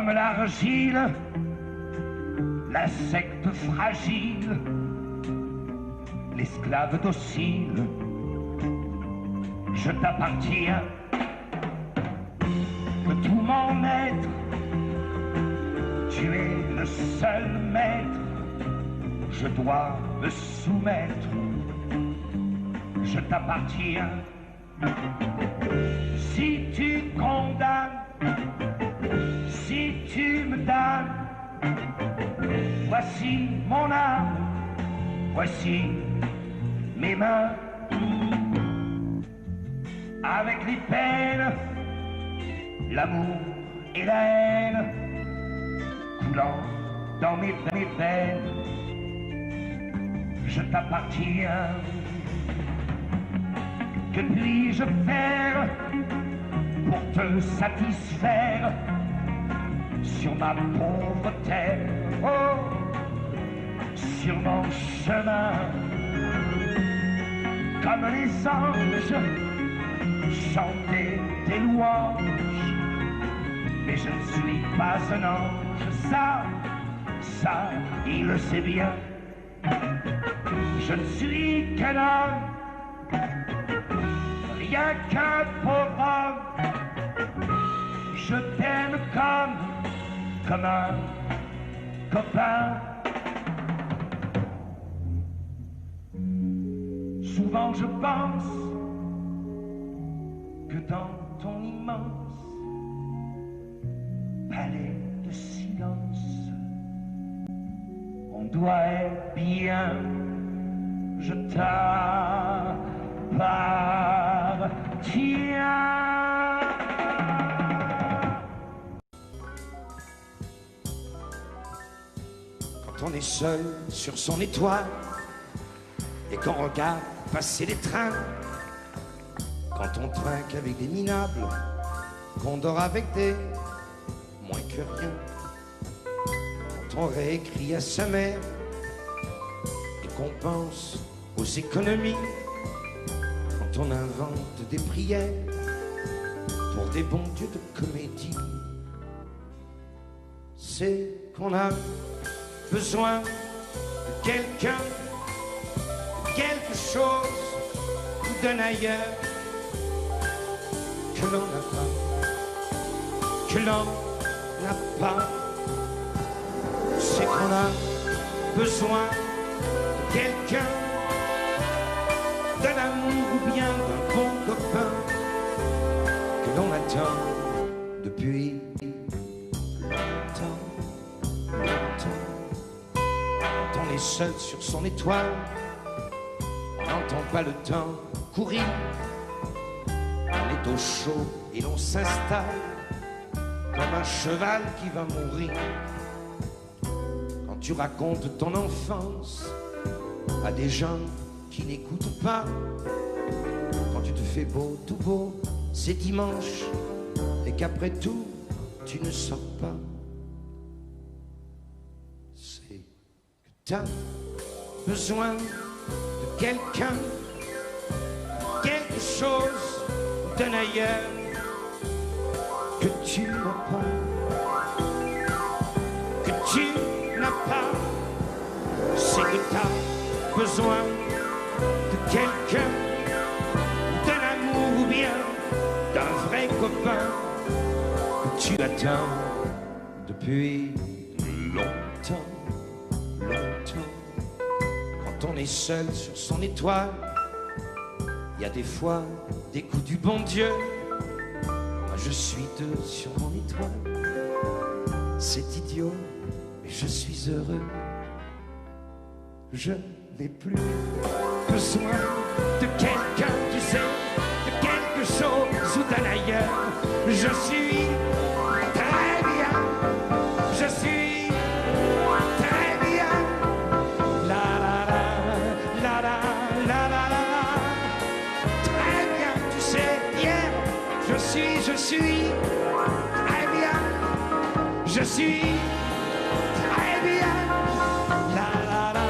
comme l'argile, l'insecte fragile, l'esclave docile, je t'appartiens, que tout mon être, tu es le seul maître, je dois me soumettre, je t'appartiens. Si tu condamnes, si tu me donnes, voici mon âme, voici mes mains, avec les peines, l'amour et la haine, coulant dans mes veines, je t'appartiens. Que puis-je faire pour te satisfaire sur ma pauvre terre, oh, sur mon chemin, comme les anges, chanter tes louanges, mais je ne suis pas un ange, ça, il le sait bien, je ne suis qu'un homme, rien qu'un pauvre homme, je t'aime comme un copain. Souvent je pense que dans ton immense palais de silence, on doit être bien, je t'appartiens. Quand on est seul sur son étoile et qu'on regarde passer les trains, quand on trinque avec des minables, qu'on dort avec des moins que rien, quand on réécrit à sa mère et qu'on pense aux économies, quand on invente des prières pour des bons dieux de comédie, c'est qu'on a besoin de quelqu'un, quelque chose ou d'un ailleurs que l'on n'a pas, que l'on n'a pas. C'est qu'on a besoin de quelqu'un, d'un amour ou bien d'un bon copain que l'on attend depuis longtemps. Quand on est seul sur son étoile, on n'entend pas le temps courir, on est au chaud et l'on s'installe comme un cheval qui va mourir. Quand tu racontes ton enfance à des gens qui n'écoutent pas, quand tu te fais beau, tout beau, c'est dimanche, et qu'après tout, tu ne sors pas, c'est que t'as besoin de quelqu'un, quelque chose d'un ailleurs que tu n'as pas, que tu n'as pas, c'est que t'as besoin de quelqu'un, d'un amour ou bien d'un vrai copain que tu attends depuis longtemps, longtemps. Quand on est seul sur son étoile, il y a des fois des coups du bon Dieu. Moi je suis deux sur mon étoile, c'est idiot, mais je suis heureux. Je n'ai plus besoin de quelqu'un, tu sais, de quelque chose ou d'un ailleurs. Je suis très bien, je suis très bien. La la la, la la la la la. Très bien, tu sais, hier, je suis très bien, je suis très bien. La la la.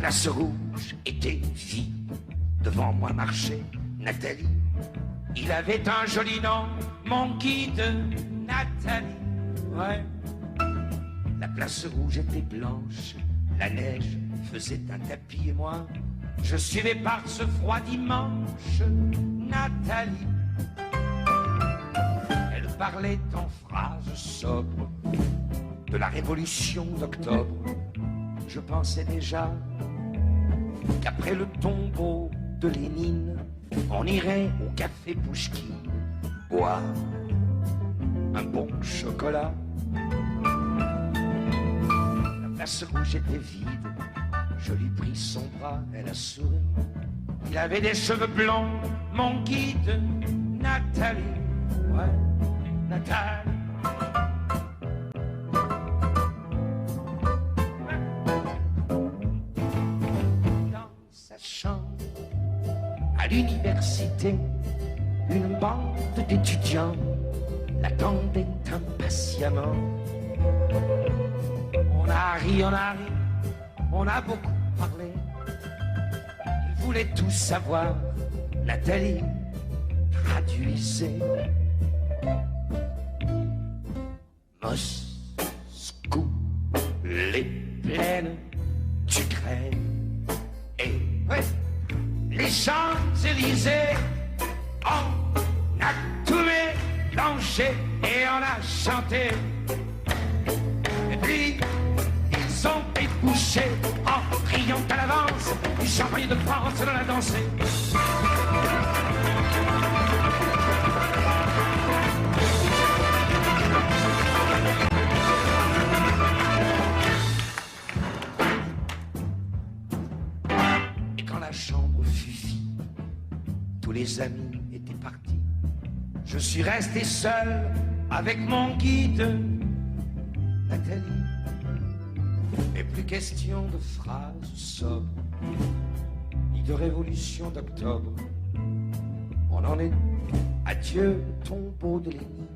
place rouge était vide. Devant moi marchait Nathalie. Il avait un joli nom, mon guide, Nathalie. Ouais. La place rouge était blanche, la neige faisait un tapis et moi, je suivais par ce froid dimanche Nathalie. Elle parlait en phrases sobres de la révolution d'octobre. Je pensais déjà qu'après le tombeau de Lénine, on irait au café Pouchki boire un bon chocolat. La place rouge était vide, je lui pris son bras, elle a souri. Il avait des cheveux blonds, mon guide, Nathalie. Ouais, Nathalie. Dans sa chambre, à l'université, une bande d'étudiants l'attendait impatiemment. On a ri, on a beaucoup parlé. Ils voulaient tous savoir, Nathalie traduisait. Moscou, les plaines d'Ukraine et ouais, les Champs-Élysées. On a tout mélangé et on a chanté. Et puis ils ont débouché en criant à l'avance du champagne de France dans la danser. Et quand la chambre fut vide, tous les amis étaient partis. Je suis resté seul avec mon guide, Nathalie. Et plus question de phrases sobres, ni de révolution d'octobre. On en est adieu le tombeau de Lénine,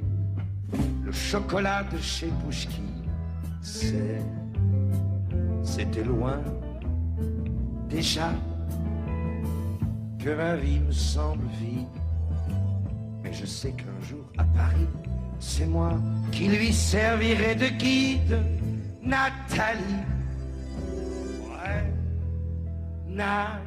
le chocolat de chez Pouchki. C'était loin déjà que ma vie me semble vide. Mais je sais qu'un jour à Paris, c'est moi qui lui servirai de guide, Nathalie. Ouais, Nathalie.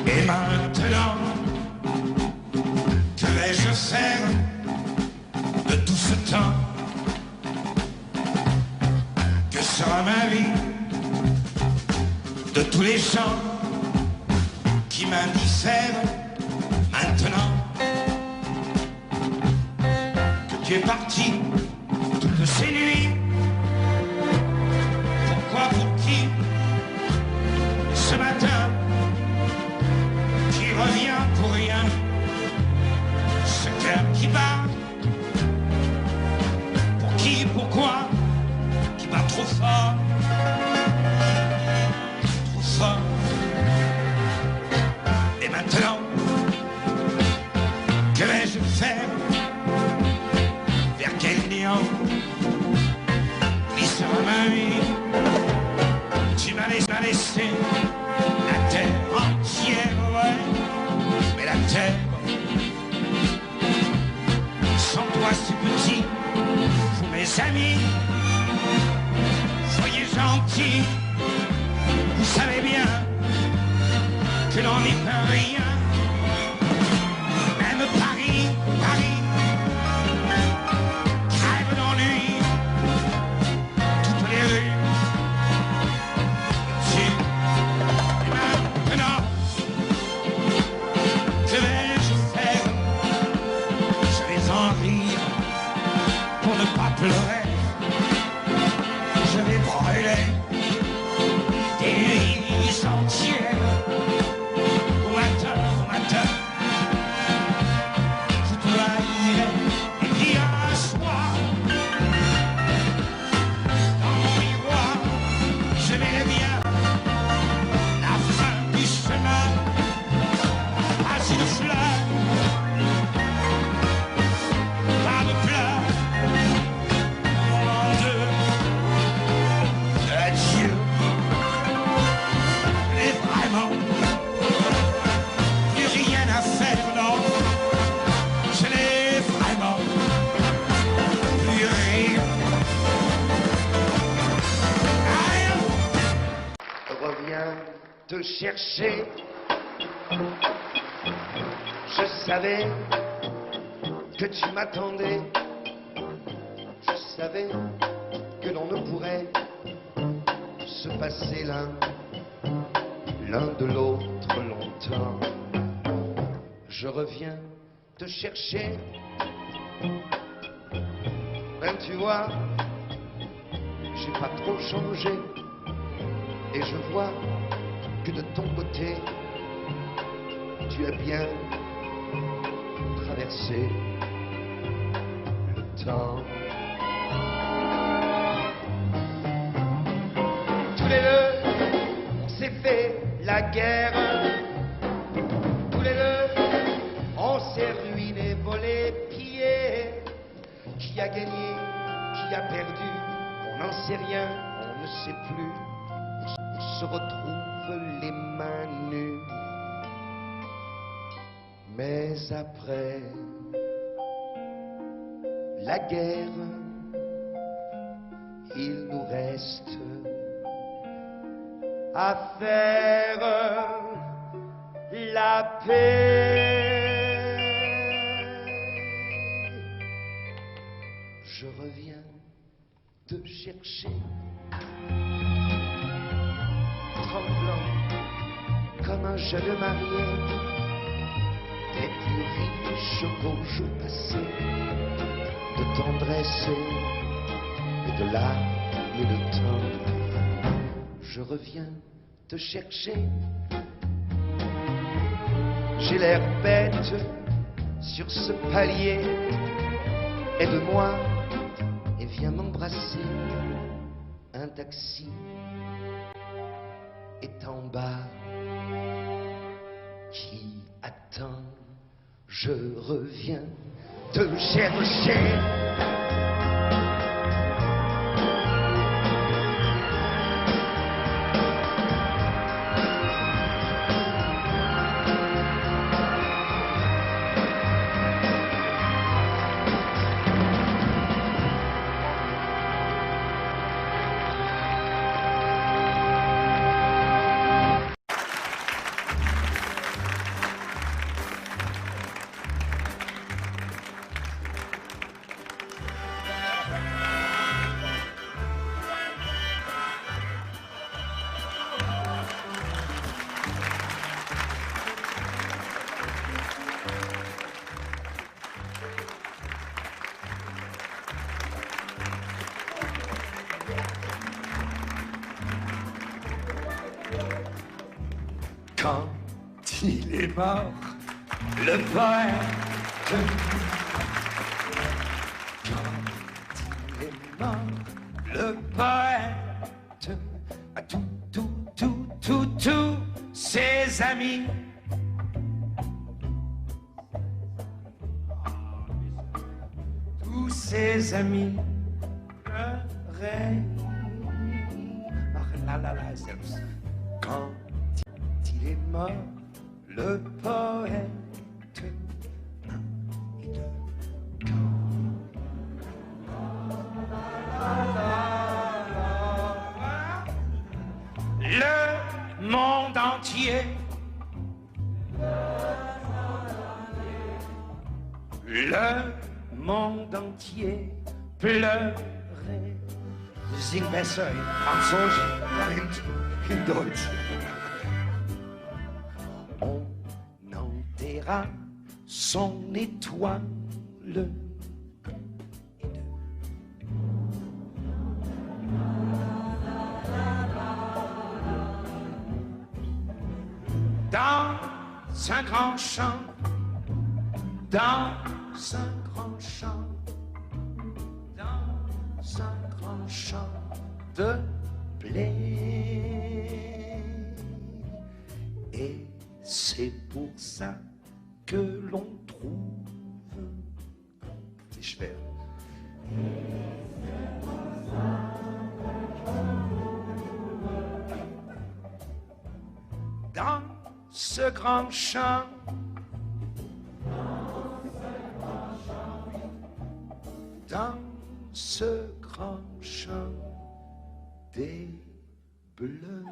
Et maintenant, que vais-je faire de tout ce temps? Que sera ma vie de tous les gens qui m'indiffèrent maintenant? Que tu es parti toutes ces nuits, pourquoi, pour qui? Ce matin, qui revient pour rien, ce cœur qui bat, pour qui, pourquoi, qui bat trop fort, trop fort. Et maintenant, que vais-je faire? Vers quel néant glissera ma vie? Tu m'as laissé la terre entière, ouais, mais la terre sans toi c'est petit. Vous mes amis, soyez gentils, vous savez bien que l'on n'y peut rien. Même Paris crève d'ennui, toutes les rues. Maintenant, que vais-je faire viens te chercher. Je savais que tu m'attendais. Je savais que l'on ne pourrait se passer l'un de l'autre longtemps. Je reviens te chercher. Ben tu vois, j'ai pas trop changé. Et je vois que de ton côté, tu as bien traversé le temps. Tous les deux, on s'est fait la guerre. Tous les deux, on s'est ruiné, volé, pillé. Qui a gagné, qui a perdu, on n'en sait rien, on ne sait plus. On se retrouve les mains nues. Mais après la guerre, il nous reste à faire la paix. Je reviens te chercher, tremblant comme un jeune marié, des plus riches qu'aux jours passés, de tendresse et de larmes et de temps. Je reviens te chercher, j'ai l'air bête sur ce palier. Aide-moi et viens m'embrasser. Un taxi est en bas qui attend. Je reviens te chercher. Quand il est mort, le poète. Quand il est mort, le poète a tous ses amis. Tous ses amis pleuraient. Quand il est mort, le poète. Un et deux, le monde entier. Le monde entier pleurait. Sing besser in Französisch und in Deutsch. On enterra son étoile. Dans un grand champ, dans un grand champ, dans un grand champ de blé. Et c'est pour ça que l'on trouve c'est schwer. Dans ce grand champ, dans ce grand champ des bleus.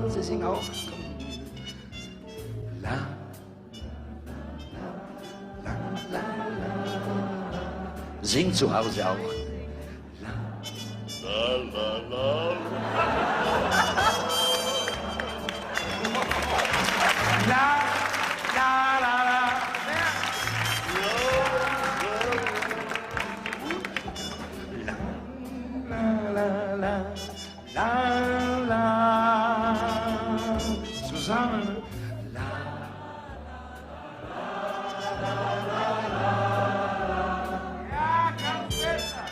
Sie singen auch. La, la, la, la. Sing zu Hause auch. La, la, la, Zusammen. Ja, ganz besser.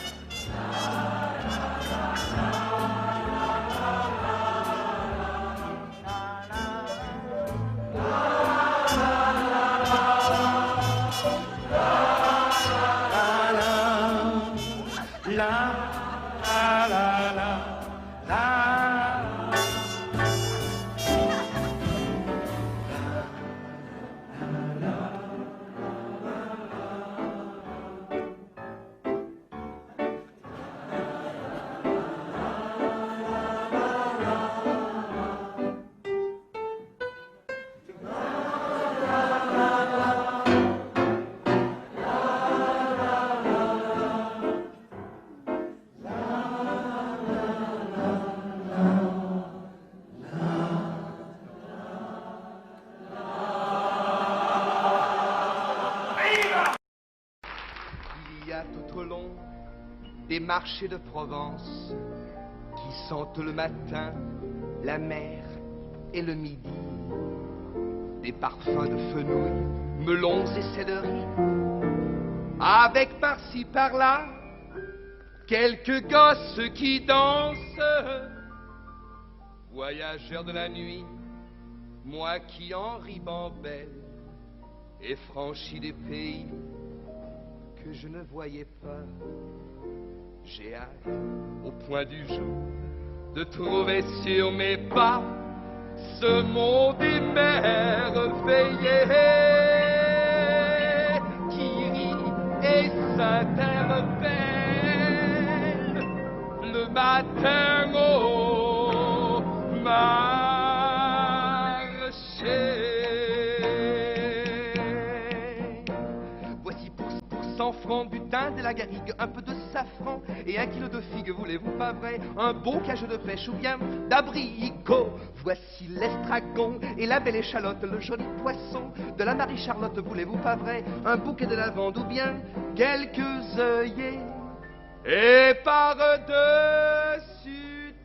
Il y a tout au long des marchés de Provence qui sentent le matin la mer et le midi, des parfums de fenouil, melons et céleri, avec par-ci par-là quelques gosses qui dansent. Voyageurs de la nuit, moi qui en ribambelle et franchis des pays que je ne voyais pas, j'ai hâte au point du jour de trouver sur mes pas ce monde émerveillé qui rit et s'interpelle le matin au marché. Voici pour 100 francs du thym, de la garrigue, un peu de safran et 1 kilo de figues, voulez-vous pas vrai? Un beau cage de pêche ou bien d'abricot. Voici l'estragon et la belle échalote, le joli poisson de la Marie-Charlotte, voulez-vous pas vrai? Un bouquet de lavande ou bien quelques œillets. Et par-dessus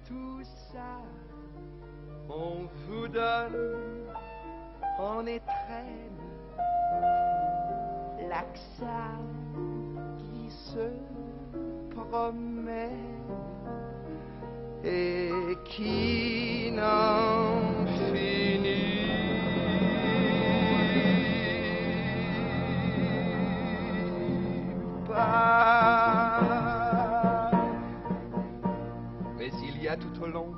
tout ça, on vous donne en étrenne l'accent qui se promène et qui n'en finit pas. Mais il y a tout au long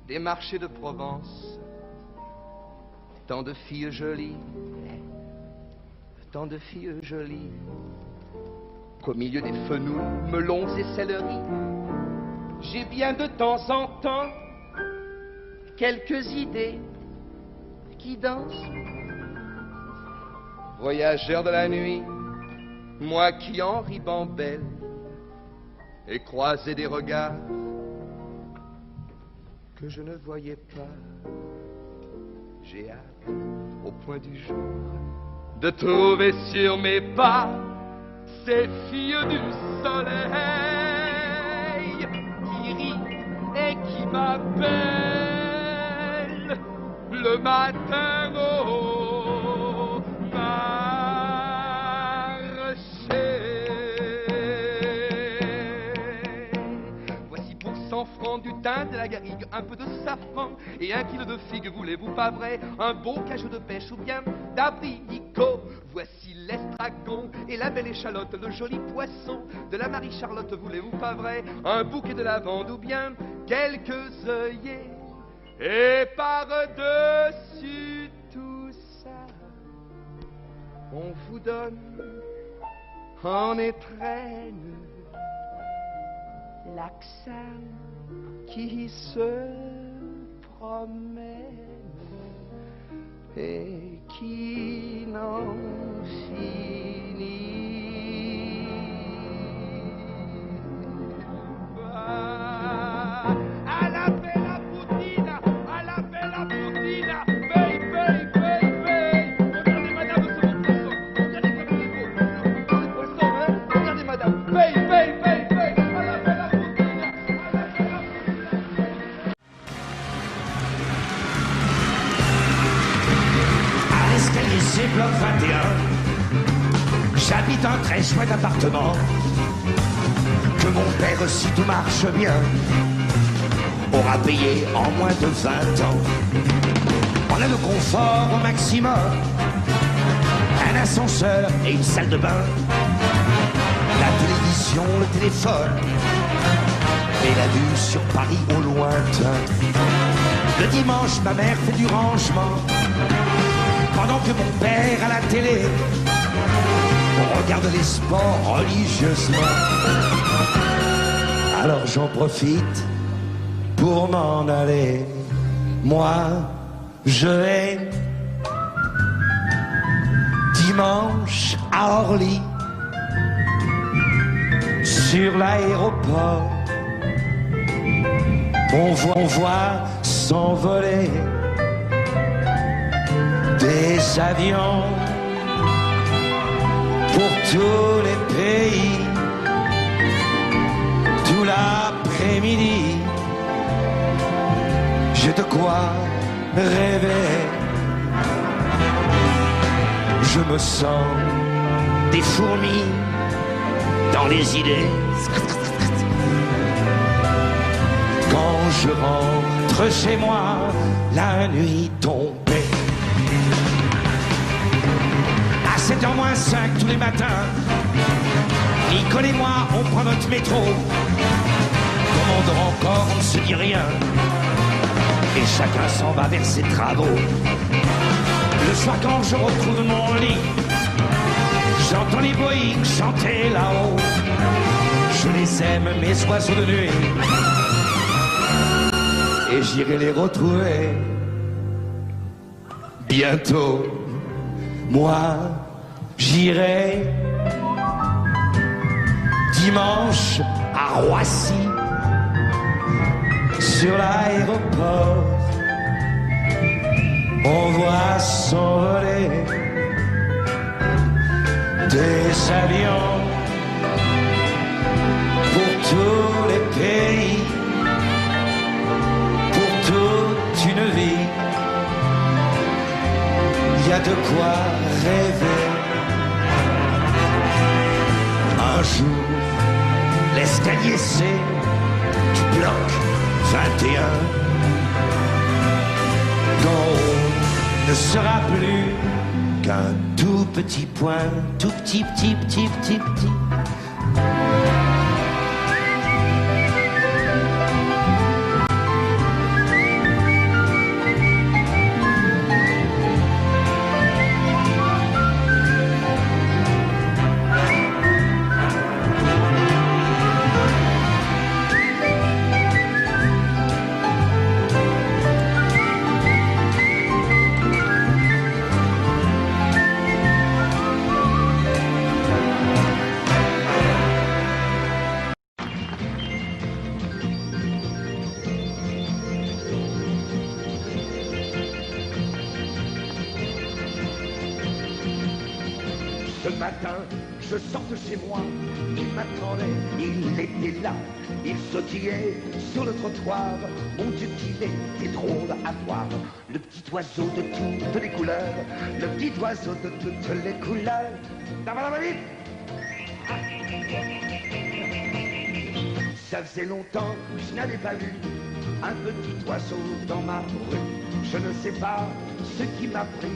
des marchés de Provence tant de filles jolies, tant de filles jolies, qu'au milieu des fenouils, melons et céleri, j'ai bien de temps en temps quelques idées qui dansent. Voyageurs de la nuit, moi qui en ribambelle et croisais des regards que je ne voyais pas, j'ai hâte au point du jour de trouver sur mes pas ces filles du soleil qui rient et qui m'appellent le matin au marché. Voici pour 100 francs du thym, de la garrigue, un peu de safran et 1 kilo de figues, voulez-vous pas vrai? Un beau cachot de pêche ou bien d'abricot. Go, voici l'estragon et la belle échalote, le joli poisson de la Marie-Charlotte, voulez-vous pas vrai? Un bouquet de lavande ou bien quelques œillets, et par-dessus tout ça, on vous donne en étrenne l'accent qui se promène et qui n'en finit pas. À la bella putina, à la bella putina, paye, paye, paye, paye. Regardez madame ce bon poisson, regardez comme il est beau, le poisson, hein. Regardez madame, paye, paye, paye, paye, à la bella putina, à la bella putina. À l'escalier, c'est bloc 21. J'habite un très chouette appartement que mon père, si tout marche bien, aura payé en moins de 20 ans. On a le confort au maximum, un ascenseur et une salle de bain, la télévision, le téléphone et la vue sur Paris au lointain. Le dimanche, ma mère fait du rangement pendant que mon père à la télé regarde les sports religieusement. Alors j'en profite pour m'en aller. Moi, je vais dimanche à Orly, sur l'aéroport. On voit s'envoler des avions pour tous les pays, tout l'après-midi. J'ai de quoi rêver. Je me sens des fourmis dans les idées. Quand je rentre chez moi, la nuit tombée. À 7h moins 5 tous les matins, Nicole et moi, on prend notre métro. Comme on dort encore, on ne se dit rien. Et chacun s'en va vers ses travaux. Le soir quand je retrouve mon lit, j'entends les Boeing chanter là-haut. Je les aime, mes oiseaux de nuit, et j'irai les retrouver bientôt. Moi, j'irai dimanche à Roissy, sur l'aéroport. On voit s'envoler des avions pour tous les pays, pour toute une vie. Il y a de quoi rêver. Un jour, l'escalier c'est du bloc 21. Quand on ne sera plus qu'un tout petit point, tout petit. Ce matin, je sors de chez moi, il m'attendait, il était là, il sautillait sur le trottoir, mon Dieu qu'il était drôle à voir, le petit oiseau de toutes les couleurs, le petit oiseau de toutes les couleurs. Ça faisait longtemps que je n'avais pas vu un petit oiseau dans ma rue. Je ne sais pas ce qui m'a pris,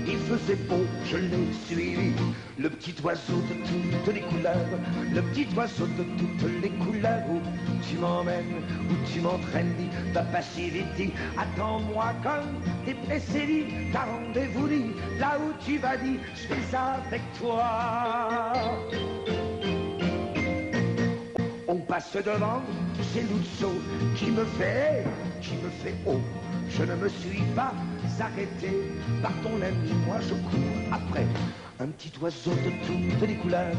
il faisait beau, je l'ai suivi. Le petit oiseau de toutes les couleurs, le petit oiseau de toutes les couleurs. Où tu m'emmènes, où tu m'entraînes, dis, va passer l'été. Attends-moi comme t'es pressé, dis, t'as rendez-vous, dis, là où tu vas, dis, je fais avec toi. On passe devant, c'est Lucio qui me fait haut. Je ne me suis pas arrêté par ton ami, moi je cours après. Un petit oiseau de toutes les couleurs,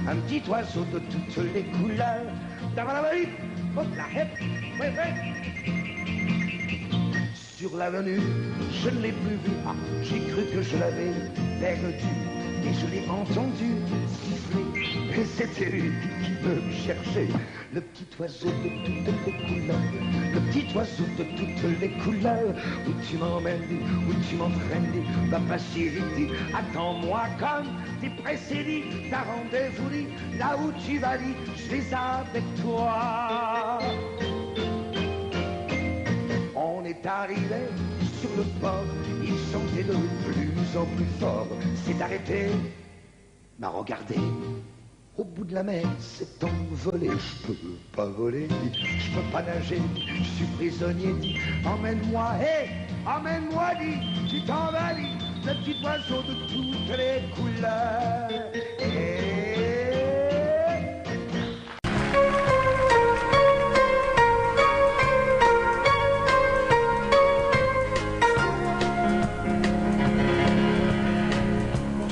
un petit oiseau de toutes les couleurs. Sur l'avenue, je ne l'ai plus vu, ah, j'ai cru que je l'avais perdu. Et je l'ai entendu siffler, et c'était lui qui me cherchait. Le petit oiseau de toutes les couleurs, le petit oiseau de toutes les couleurs. Où tu m'emmènes, où tu m'entraînes, va passer vite. Attends-moi comme t'es pressé, dit, t'as rendez-vous, dit, là où tu vas, dit, je vais avec toi. On est arrivé sur le port, il chantait de plus en plus fort. S'est arrêté, m'a regardé. Au bout de la mer, s'est envolé. Je peux pas voler, je peux pas nager, je suis prisonnier. Dit, emmène-moi, hé, emmène-moi, dit, tu t'en vas, dit, le petit oiseau de toutes les couleurs.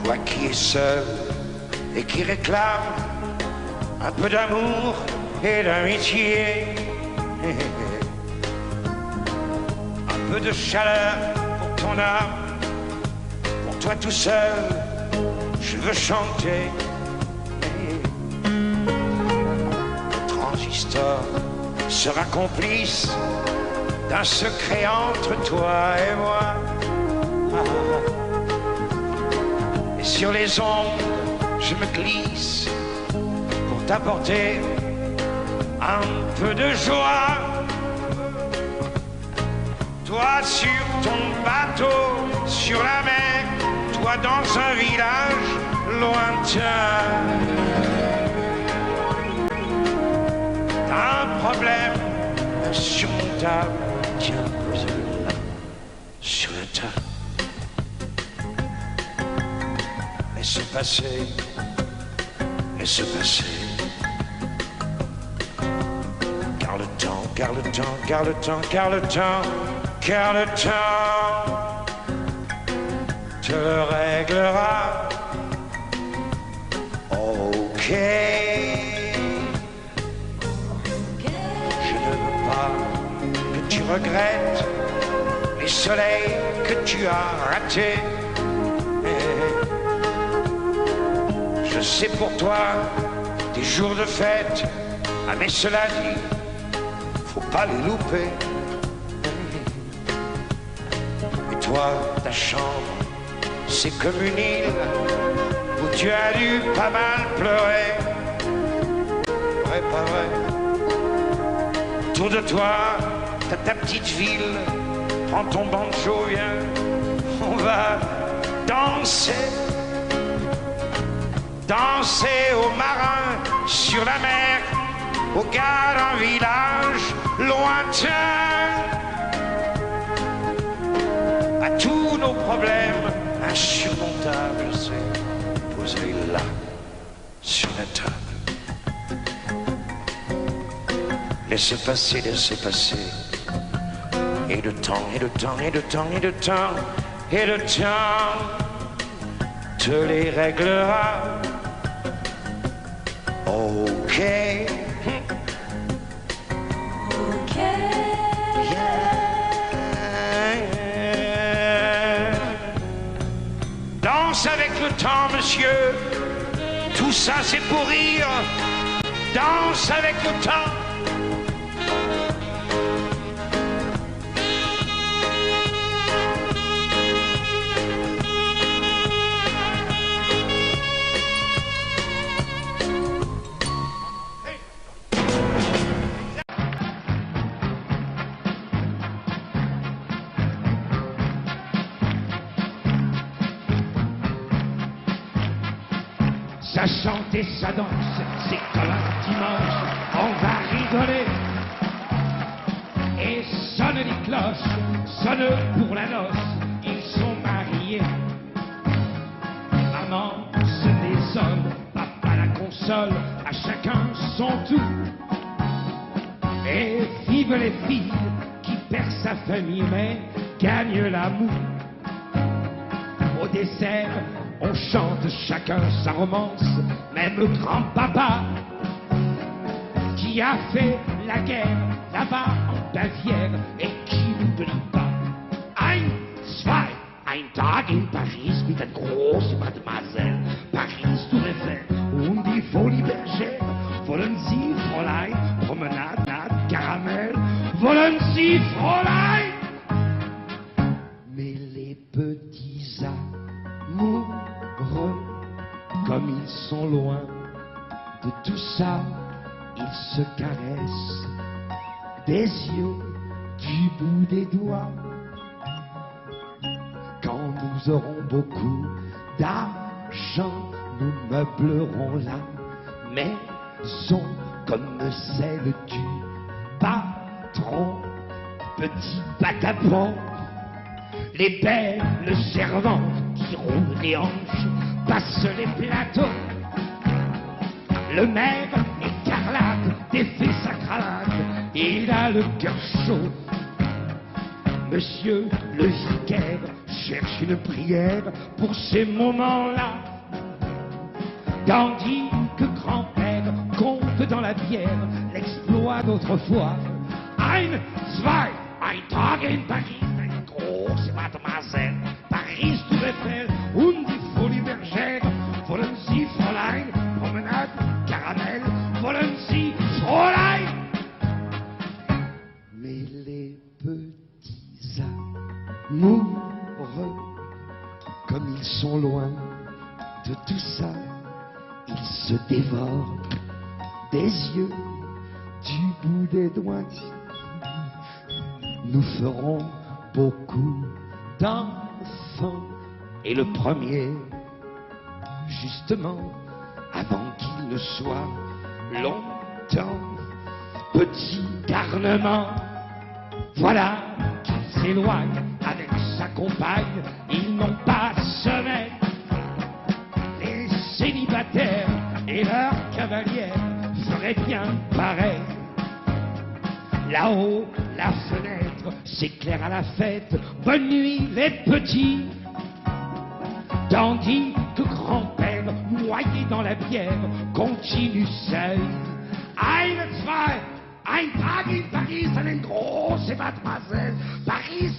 Toi qui es seul et qui réclame un peu d'amour et d'amitié, un peu de chaleur pour ton âme, pour toi tout seul, je veux chanter. Le transistor sera complice d'un secret entre toi et moi. Et sur les ondes, je me glisse pour t'apporter un peu de joie. Toi sur ton bateau, sur la mer, toi dans un village lointain. T'as un problème insurmontable, tiens, posez-le là, sur la table. Laisse passer, laisse passer. Car le temps, car le temps, car le temps, car le temps, car le temps te le réglera. Ok. Je ne veux pas que tu regrettes les soleils que tu as ratés. Je sais pour toi des jours de fête, ah mais cela dit, faut pas les louper. Et toi, ta chambre, c'est comme une île où tu as dû pas mal pleurer. Ouais, pas vrai. Autour de toi, t'as ta petite ville, prends ton banjo, viens, on va danser. Danser aux marins sur la mer, aux gars d'un village lointain. À tous nos problèmes insurmontables, c'est posé là, sur la table. Laisse passer, laisse passer. Et le temps, et le temps, et le temps, et le temps, et le temps te les réglera. Ok. Ok. Yeah. Danse avec le temps, monsieur. Tout ça, c'est pour rire. Danse avec le temps. ça chante et ça danse, c'est comme un dimanche, on va rigoler. Et sonne les cloches, sonne pour la noce, ils sont mariés. Maman se désole, papa la console, à chacun son tour. Et vive les filles qui perdent sa famille mais gagnent l'amour. Au dessert, on chante chacun sa romance, même le grand-papa qui a fait la guerre là-bas en Bavière et qui n'oublie pas. Ein, zwei, ein Tag in Paris mit einer großen Mademoiselle. Paris, Tour Eiffel und die Folie Bergère. Wollen Sie, Fräulein, Promenade, Caramel? Wollen Sie, Fräulein? Mais les petits amoureux, comme ils sont loin de tout ça, ils se caressent des yeux du bout des doigts. Quand nous aurons beaucoup d'argent, nous meublerons la maison comme celle du patron. Petit patapon, les belles servantes qui roulent les hanches passent les plateaux. Le maire écarlate défait sa cravate, il a le cœur chaud. Monsieur le vicaire cherche une prière pour ces moments-là. Tandis que grand-père compte dans la bière l'exploit d'autrefois. Ein, zwei, ein Tag in Paris, eine große Mademoiselle. Paris, Tour Eiffel und die Folie Bergère. Wollen Sie, Fräulein, Promenade, Caramel? Wollen Sie, Fräulein? Mais les petits amoureux, comme ils sont loin de tout ça, ils se dévorent des yeux du bout des doigts. Nous ferons beaucoup d'enfants. Et le premier, justement, avant qu'il ne soit longtemps, petit garnement, voilà qu'il s'éloigne avec sa compagne. Ils n'ont pas de sommeil. Les célibataires et leurs cavalières feraient bien pareil. Là-haut, la fenêtre s'éclaire à la fête. Bonne nuit, les petits. Tandis que grand-père, noyé dans la bière, continue seul. Ein, zwei, ein Tag in Paris, eine große Mademoiselle. Paris.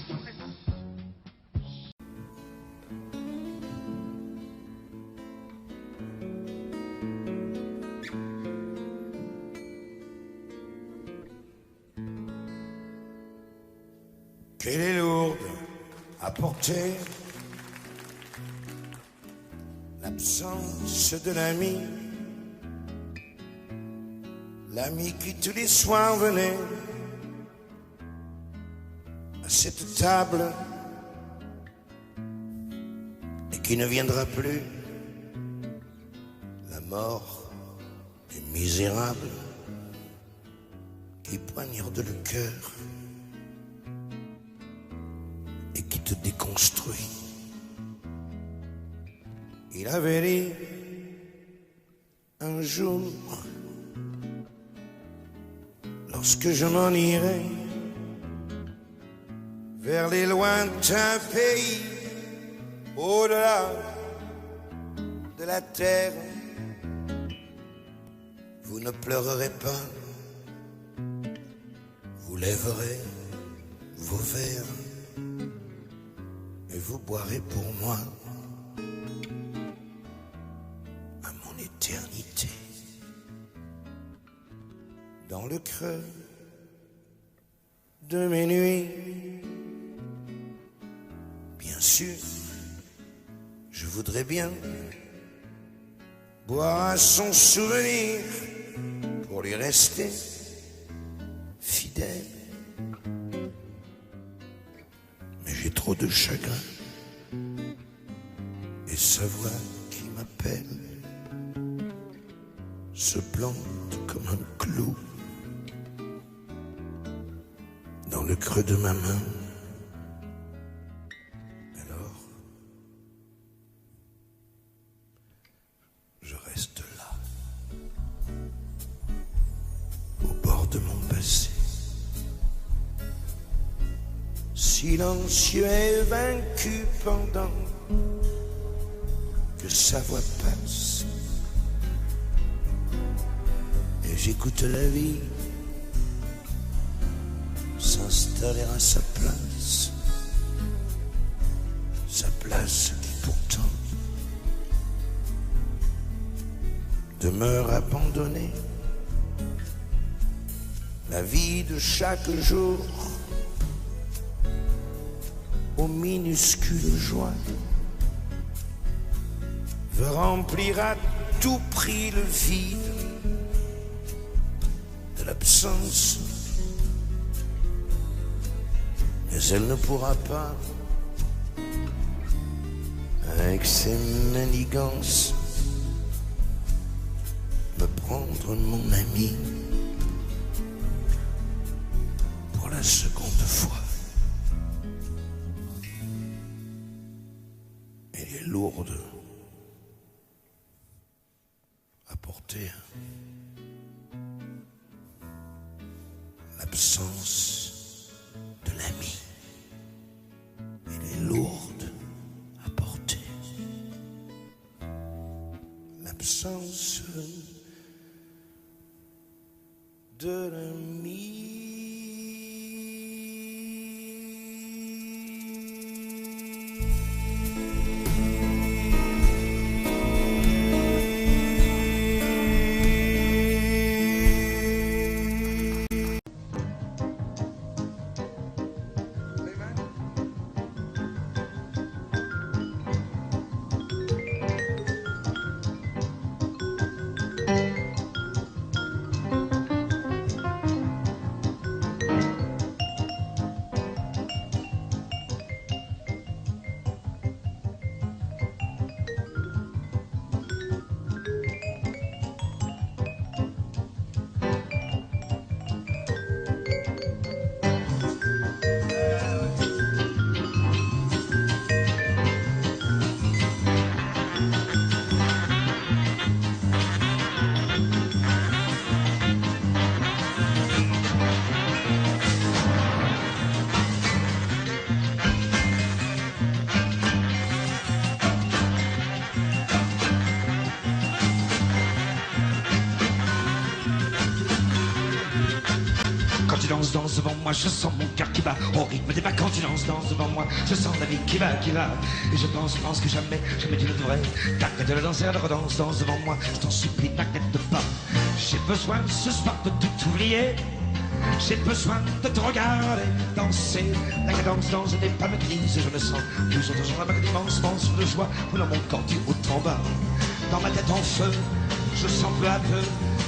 Qu'elle est lourde à porter, l'absence de l'ami, l'ami qui tous les soirs venait à cette table et qui ne viendra plus, la mort est misérable qui poignarde le cœur et qui te déconstruit. Il avait dit un jour, lorsque je m'en irai vers les lointains pays, au-delà de la terre, vous ne pleurerez pas, vous lèverez vos verres et vous boirez pour moi à mon éternité. Dans le creux de mes nuits, bien sûr, je voudrais bien boire à son souvenir pour lui rester fidèle. Mais j'ai trop de chagrin et sa voix qui m'appelle se plante comme un clou dans le creux de ma main. Alors, je reste là, au bord de mon passé, silencieux et vaincu pendant que sa voix passe. Et j'écoute la vie s'installer à sa place qui pourtant demeure abandonnée. La vie de chaque jour aux minuscules joies veut remplir à tout prix le vide de l'absence. Mais elle ne pourra pas, avec ses manigances, me prendre mon ami pour la seconde fois. Elle est lourde à porter. L'absence de l'ami. Elle est lourde à porter. L'absence de l'ami. Danse devant moi, je sens mon cœur qui bat au rythme des pas. Quand tu danses devant moi, je sens la vie qui va. Et je pense que jamais tu ne devrais. T'arrêtes de la danser, elle redanse, danse devant moi. Je t'en supplie, t'arrête de pas. J'ai besoin ce soir de tout oublier. J'ai besoin de te regarder danser. La cadence n'est pas maîtrise, je me sens plus autre jour avec d'immenses de joie. Dans mon corps du haut en bas, dans ma tête en feu, je sens peu à peu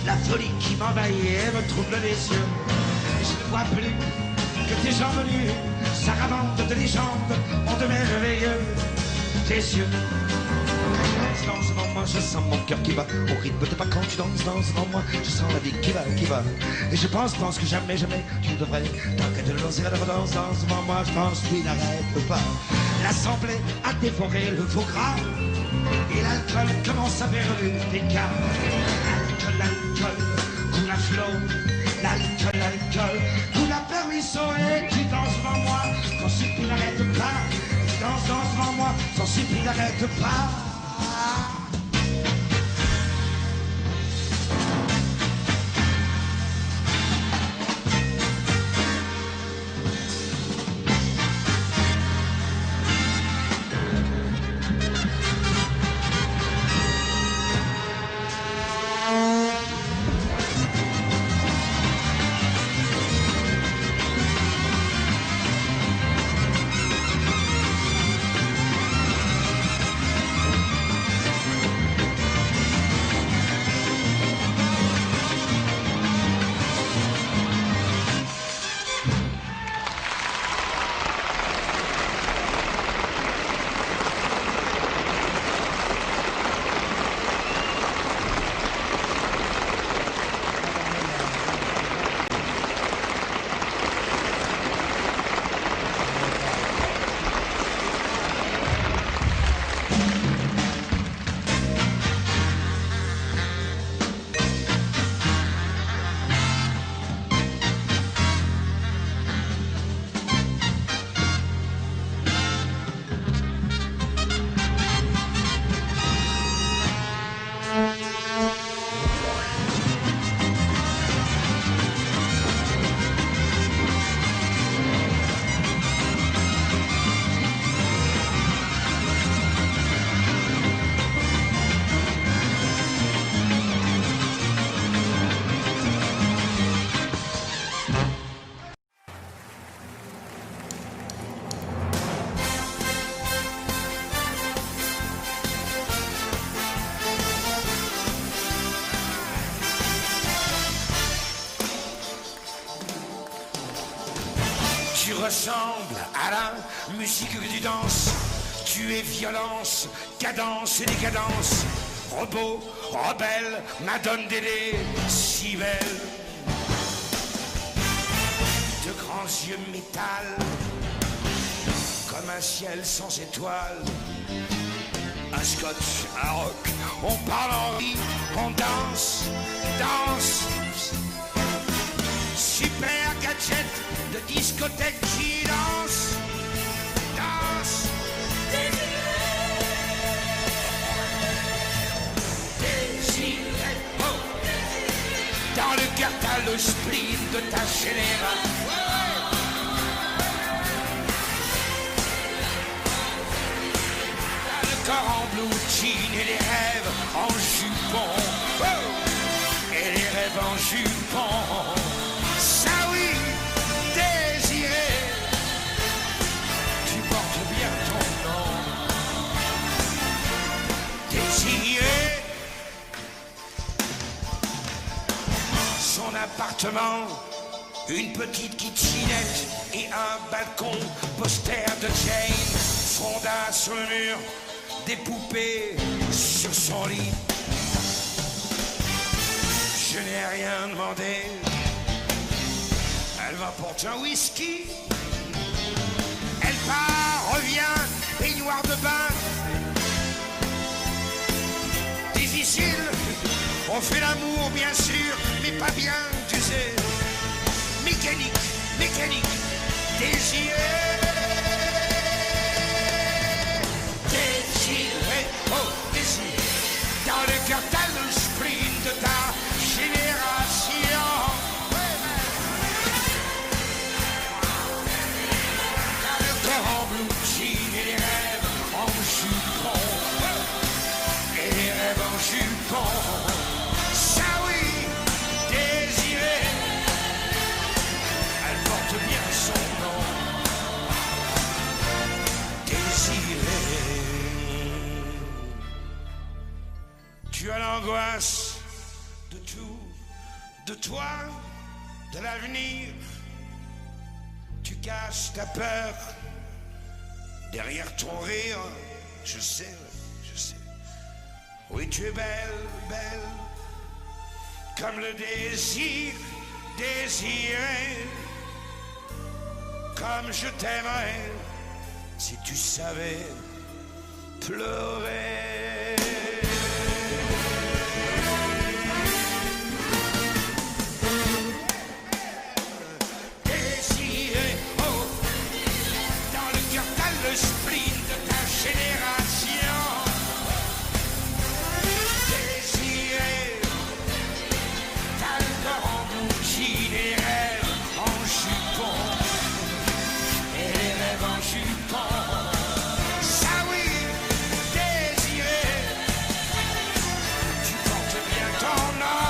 la folie qui m'envahit et me trouble les yeux. Je ne vois plus que tes jambes nues, sarabandes de légendes, ont de merveilleux tes yeux. Danse devant moi, je sens mon cœur qui bat au rythme de pas. Quand tu danses devant moi, je sens la vie qui va. Et je pense que jamais tu ne devrais. Tant que de danser, elle redanse, danse devant moi, je pense qu'il n'arrête pas. L'assemblée a dévoré le faux gras et l'alcool commence à faire des cas. L'alcool coule à flot. L'alcool, tout la permission et tu danses devant moi, ton supplie n'arrête pas. Tu danses devant moi, ton supplie n'arrête pas. ressemble à la musique que tu danses. Tu es violence, cadence et décadence. Robot, rebelle, Madone Dédé, si belle. De grands yeux métal, comme un ciel sans étoiles. Un scotch, un rock, on parle en vie, on danse, danse. Super gadget de discothèque qui danse, danse. Désiré, oh. Dans le cœur t'as le spleen de ta génération. T'as le corps en blue jean et les rêves en jupon, oh. Et les rêves en jupon. Ça oui, désiré, tu portes bien ton nom. Désiré, son appartement, une petite kitchenette et un balcon, poster de Jane, fonda sur le mur, des poupées sur son lit. Je n'ai rien demandé. Elle m'apporte un whisky. Elle part, revient, baignoire de bain. Difficile, on fait l'amour bien sûr, mais pas bien, tu sais. Mécanique, mécanique, désiré. Désiré, oh, désiré. Dans le cœur t'as le sprint de ta génération. En blue jean et les rêves en jupon, et les rêves en jupon. Ça oui, désiré, elle porte bien son nom. Désiré, tu as l'angoisse de tout, de toi, de l'avenir. Tu caches ta peur derrière ton rire, je sais, je sais. Oui, tu es belle, belle, comme le désir, désiré. Comme je t'aimerais, si tu savais pleurer. Désiré, oh, dans le cœur t'as le spleen de ta génération. Désiré, t'as le corps en blue jean, les rêves en jupon, et les rêves en jupon. Ça oui, désiré, tu portes bien ton nom.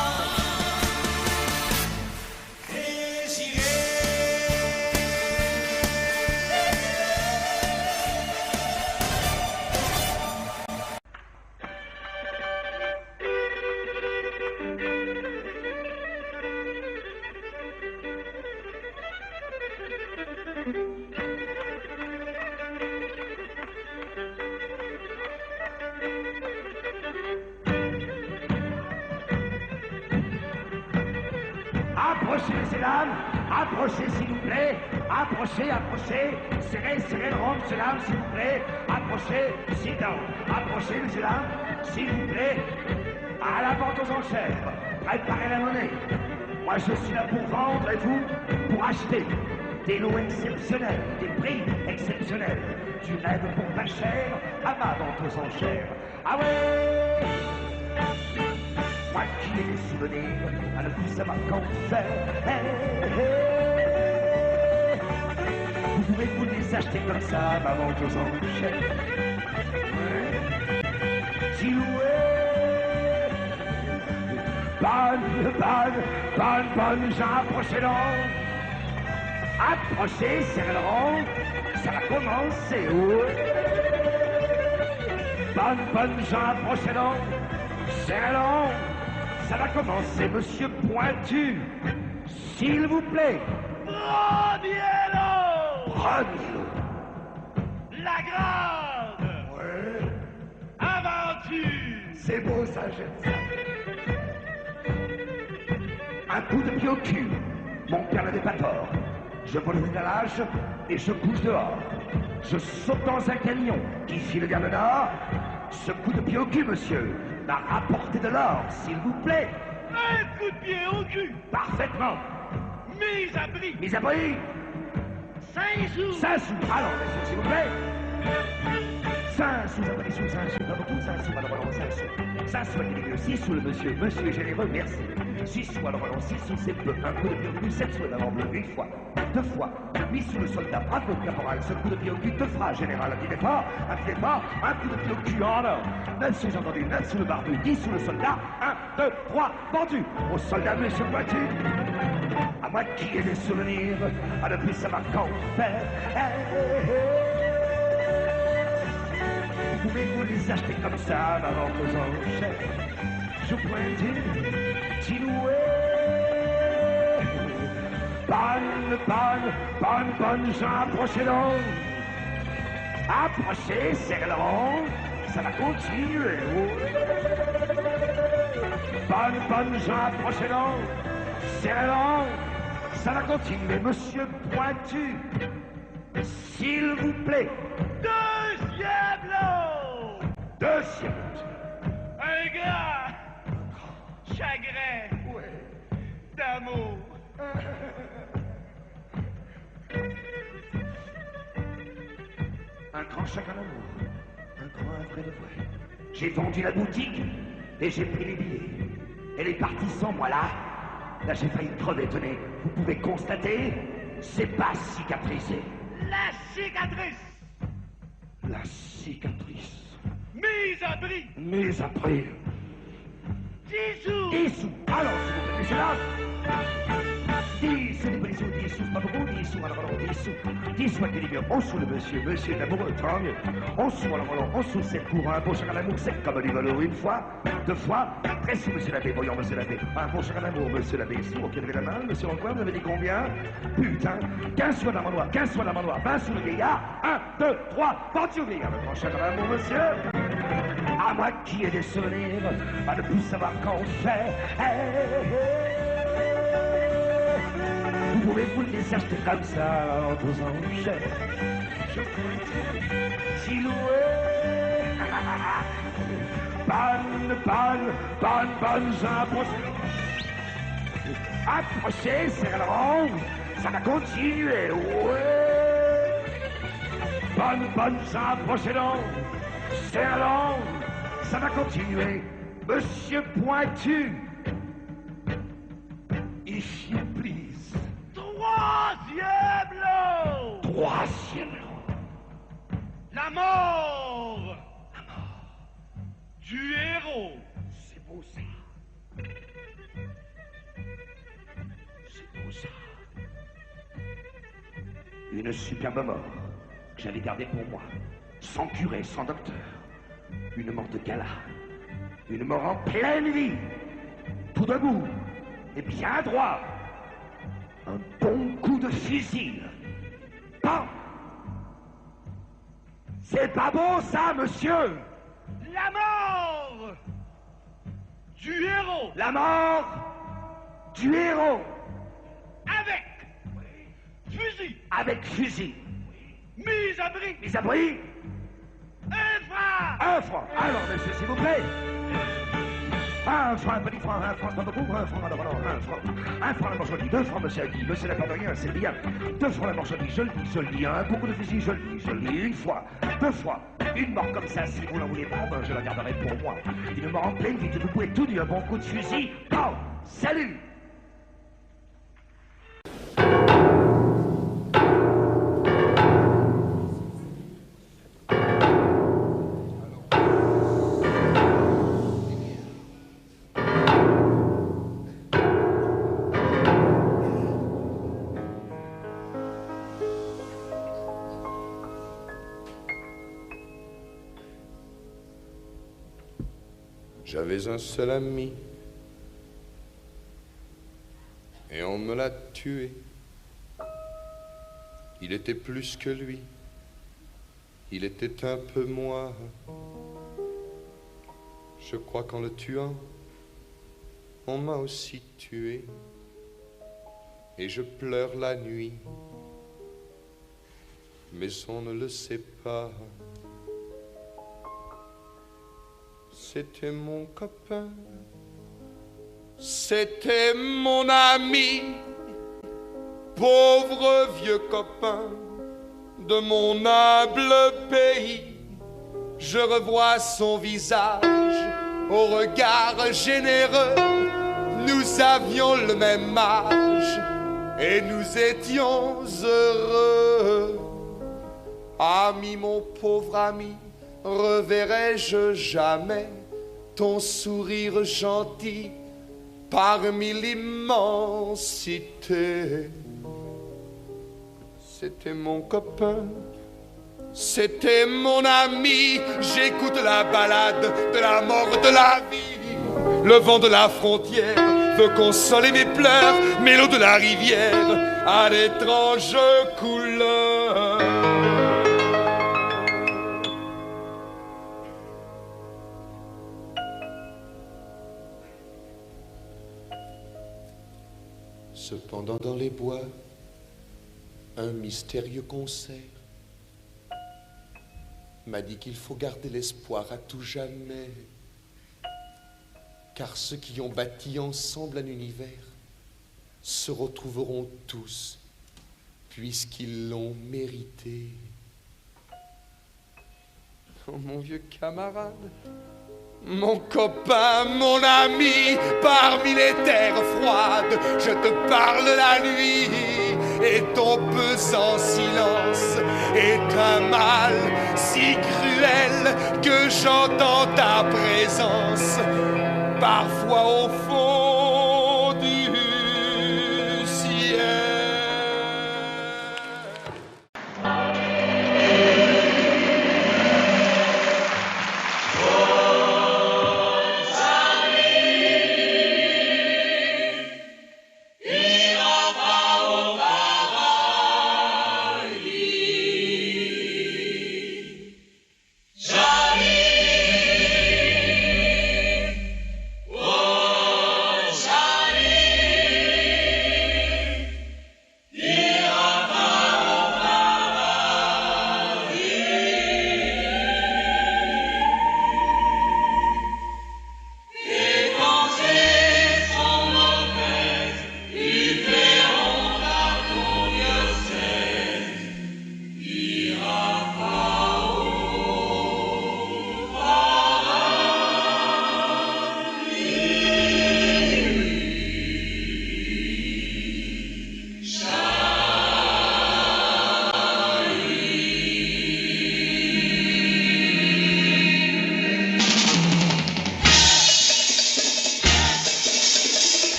Désiré. Approchez, messieurs, dames, approchez, s'il vous plaît, approchez, approchez, serrez, serrez le rond, messieurs, dames, s'il vous plaît, approchez, sit down, approchez, messieurs, dames, s'il vous plaît, à la vente aux enchères, préparez la monnaie. Moi, je suis là pour vendre et vous, pour acheter. Des lots exceptionnels, des prix exceptionnels, du rêve pour pas cher, à ma vente aux enchères. Ah ouais! Moi qui ai des souvenirs, à ne plus savoir quand faire. Vous pouvez vous les acheter comme ça, à ma vente aux enchères. Bonne, gens, approchez donc. Approchez, serrez le rond, ça va commencer. Bonne, gens, approchez donc. Serrez le rond, ça va commencer. Monsieur Pointu, s'il vous plaît. Preniez-le. Prenez-le. La grande Ouais. aventure. C'est beau ça, j'aime ça. Un coup de pied au cul. Mon père n'avait pas tort. Je vole le calage et je couche dehors. Je saute dans un camion qui file vers le nord. Ce coup de pied au cul, monsieur, m'a rapporté de l'or, s'il vous plaît. Un coup de pied au cul. Parfaitement. Mise à prix. Mise à prix. 5 sous. 5 sous. Alors, monsieur, s'il vous plaît. 5 sous, après sous, 5 sous, pas beaucoup, 5 sous, alors allons, 5 sous. 5 sous, avec les 6 sous, le monsieur. Monsieur est généreux, merci. 6 sous, alors allons, 6 sous, c'est peu. Un coup de pied au cul, 7 sous, d'avant bleu, une fois. 2 fois. Mis sous le soldat, bravo, caporal. Ce coup de pied au cul te fera, général. Un petit effort, un coup de pied au cul en or. 9 sous, j'ai entendu, 9 sous le barbu, 10 sous le soldat. 1, 2, 3, vendu. Au soldat, monsieur Pointu. À moi qui ai des souvenirs, à ne plus savoir qu'en faire. Vous pouvez vous les acheter comme ça avant vos enchères. Je pointe Tinoué. Bonne, Jean, approchez donc. Approchez, serrez le rond. Ça va continuer. Bonne, Jean, approchez donc. Serrez le rond. Ça va continuer. Monsieur Pointu, s'il vous plaît. Deuxième lot. Deuxième. Un grand chagrin d'amour. Un grand chagrin d'amour. Un grand vrai de vrai. J'ai vendu la boutique et j'ai pris les billets. Elle est partie sans moi là. Là j'ai failli crever, tenez. Vous pouvez constater, c'est pas cicatrisé. La cicatrice. La cicatrice. Mise à prix. Mise à prix. 10 sous. 10 sous. Alors, s'il vous plaît, messieurs, là. 10 sous, 10 sous, pas beaucoup, 10 sous, alors, 10 sous. 10 sous, avec des lignes. 11 sous, le monsieur est amoureux, tant mieux. 11 sous, alors, 11 sous, 7 pour un beau chagrin d'amour, 7 comme du velours, une fois, 2 fois, 13 sous, monsieur l'abbé, voyons, monsieur l'abbé. Un beau chagrin d'amour, monsieur l'abbé, sous, ok, levez la main, monsieur l'encoin, vous avez dit combien? Putain, 15 sous, madame noir, 15 sous, madame noir, 20 sous, le vieillard, 1, 2, 3, vendu au vieillard, le grand chagrin d'amour, monsieur. À moi qui ai des souvenirs, à ne plus savoir qu'en faire. Vous pouvez vous les acheter comme ça en vos enchères. Je Silhouette. Bonne, approchez, c'est le rond. Ça va continuer, ouais. Bonne, approchez donc. C'est long. Ça va continuer. Monsieur Pointu. If you please. Troisième lot. Troisième lot. La mort. Du héros. C'est beau ça. C'est beau ça. Une superbe mort que j'avais gardée pour moi. Sans curé, sans docteur. Une mort de gala. Une mort en pleine vie. Tout debout. Et bien droit. Un bon coup de fusil. Bam! C'est pas beau ça, monsieur! La mort du héros. La mort du héros. Avec fusil. Avec fusil. Mise à prix. Mise à prix. 1 franc. 1 franc. Alors, monsieur, s'il vous plaît. 1 franc, un petit franc, 1 franc, pas beaucoup, 1 franc, alors, 1 franc. 1 franc la marchandise, 2 francs, monsieur Agui. Monsieur n'a pas de rien, c'est bien. 2 francs la marchandise, je le dis, un beaucoup de fusil, je le dis, une fois, 2 fois. Une mort comme ça, si vous n'en voulez pas, ben, je la garderai pour moi. Une mort en pleine vie, vous pouvez tout dire, un bon coup de fusil. Bon, salut! J'avais un seul ami et on me l'a tué. Il était plus que lui, il était un peu moi. Je crois qu'en le tuant, on m'a aussi tué. Et je pleure la nuit, mais on ne le sait pas. C'était mon copain, c'était mon ami, pauvre vieux copain de mon humble pays. Je revois son visage au regard généreux. Nous avions le même âge et nous étions heureux. Ami, mon pauvre ami, reverrai-je jamais ton sourire gentil parmi l'immensité? C'était mon copain, c'était mon ami. J'écoute la balade de la mort, de la vie. Le vent de la frontière veut consoler mes pleurs, mais l'eau de la rivière a d'étranges couleurs. Cependant dans les bois, un mystérieux concert m'a dit qu'il faut garder l'espoir à tout jamais, car ceux qui ont bâti ensemble un univers se retrouveront tous, puisqu'ils l'ont mérité. Oh mon vieux camarade, mon copain, mon ami, parmi les terres froides, je te parle la nuit, et ton pesant silence est un mal si cruel que j'entends ta présence parfois au fond du ciel.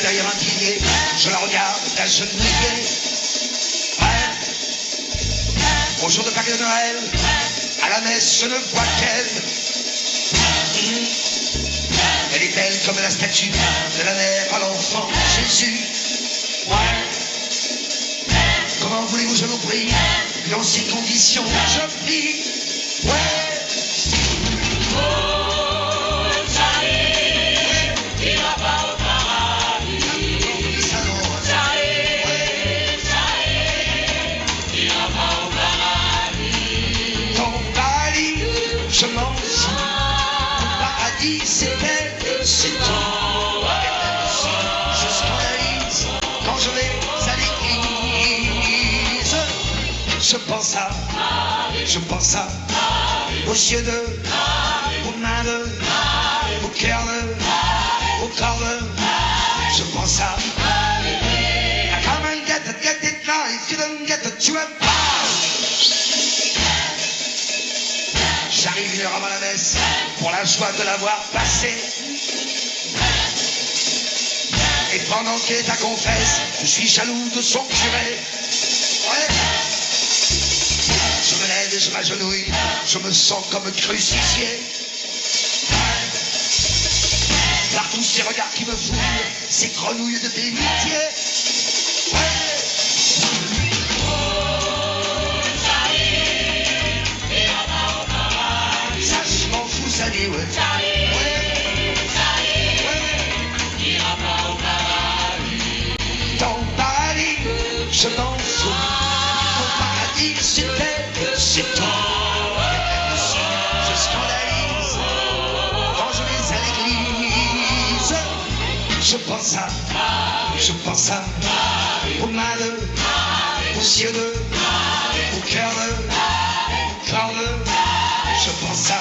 Derrière un pilier, je la regarde d'agenouiller. Ouais. Au jour de Pâques et de Noël, à la messe, je ne vois qu'elle. Elle est belle comme la statue de la mère à l'enfant Jésus. Ouais. Comment voulez-vous, je vous prie, dans ces conditions, je prie. Ouais. Je m'en fous, le paradis c'est elle, c'est tout. Je scandalise quand je vais à l'église. Je pense à, aux yeux de, aux mains de, au cœur de, au corps de. Je pense à, come and get it now, if you don't get it, you have power. J'arrive une heure avant la messe pour la joie de l'avoir passée. Et pendant qu'elle est à confesse, je suis jaloux de son curé. Ouais. Je me lève et je m'agenouille, je me sens comme crucifié. Ouais. tous ces regards qui me fouillent, ces grenouilles de bénitier. Ouais. Ça, je m'en fous, ça dit, ouais. Dans le paradis, je m'en fous. Mon paradis, c'est toi. Je scandalise quand je vais à l'église. Je pense à aux mains de, aux yeux de, au cœur de, au corps de. Je pense à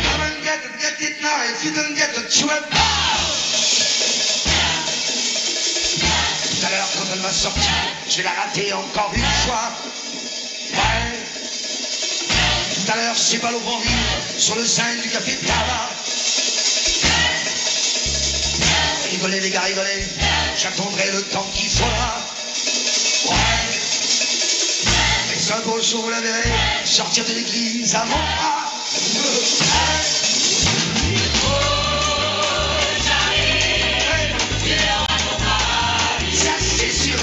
come and get it now. If you don't get it, you have. Tout à l'heure, quand elle m'a sorti, je vais la rater encore une fois. Ouais. Tout à l'heure, c'est pas au grand vide, sur le sein du café de tabac. Rigolez, les gars, rigolez, j'attendrai le temps qu'il faudra. Ouais. Mais un beau jour, vous la verrez, sortir de l'église à mon bras.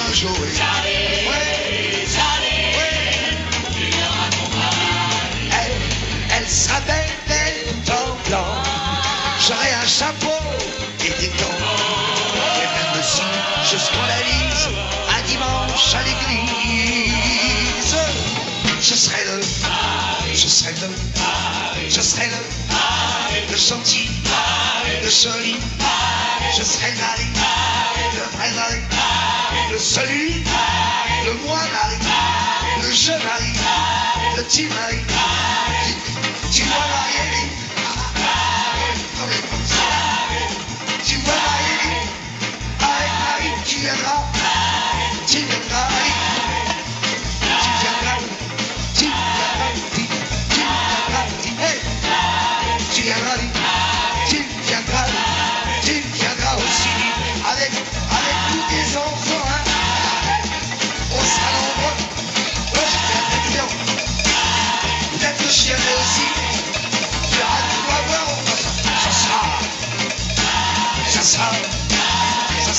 Un jour, elle sera belle, belle, en blanc. J'aurai un chapeau et des gants. Et même si je scandalise un dimanche à l'église, je serai le gentil, le joli. Je serai le mari, le vrai mari. Celui, le moi mari, le je mari, le petit mari, tu vois marier, tu vois marier, avec Marie, tu viendras, tu viendras, aussi, avec tous tes enfants, hein. On sera nombreux. Peut-être que je viendrai aussi. Tu verras, tu vas voir. Ça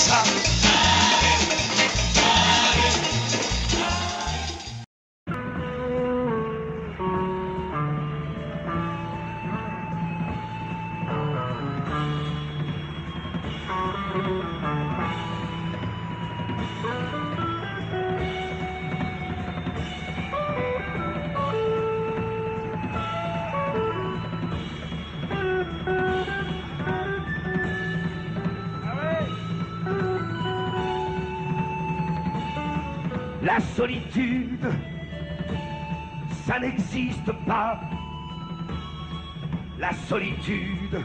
sera. La solitude, ça n'existe pas. La solitude,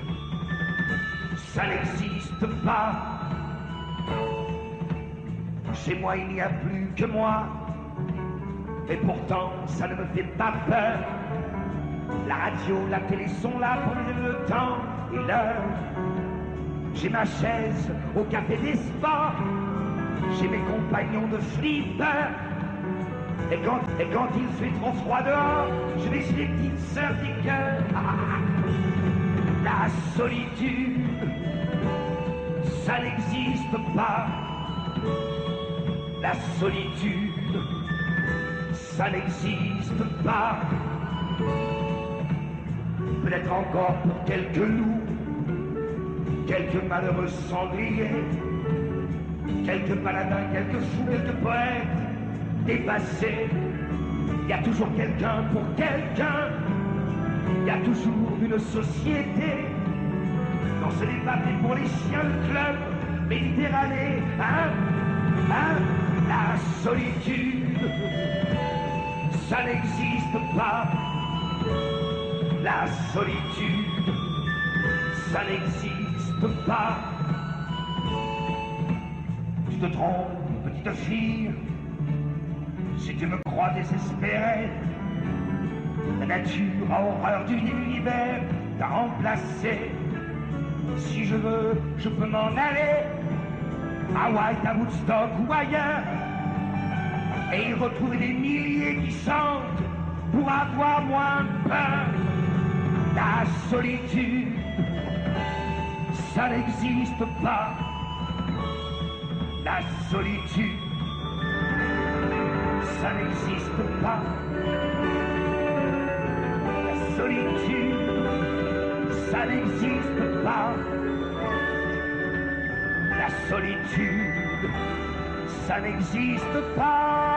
ça n'existe pas. Chez moi, il n'y a plus que moi. Et pourtant, ça ne me fait pas peur. La radio, la télé sont là pour me donner le temps et l'heure. J'ai ma chaise au café des sports. J'ai mes compagnons de flipper. Et quand il fait trop froid dehors, je vais chez les petites sœurs des cœurs. La solitude, ça n'existe pas. La solitude, ça n'existe pas. Peut-être encore pour quelques loups, quelques malheureux sangliers, quelques paladins, quelques fous, quelques poètes dépassés. Il y a toujours quelqu'un pour quelqu'un. Il y a toujours une société. Dans ce débat pour les chiens de club méditerranéen, la solitude, ça n'existe pas. La solitude, ça n'existe pas. Tu te trompes, petite fille, si tu me crois désespéré. La nature a horreur du l'univers t'a remplacé. Si je veux, je peux m'en aller à White, à Woodstock ou ailleurs, et y retrouver des milliers qui chantent pour avoir moins peur. La solitude, ça n'existe pas. La solitude, ça n'existe pas. La solitude, ça n'existe pas. La solitude, ça n'existe pas.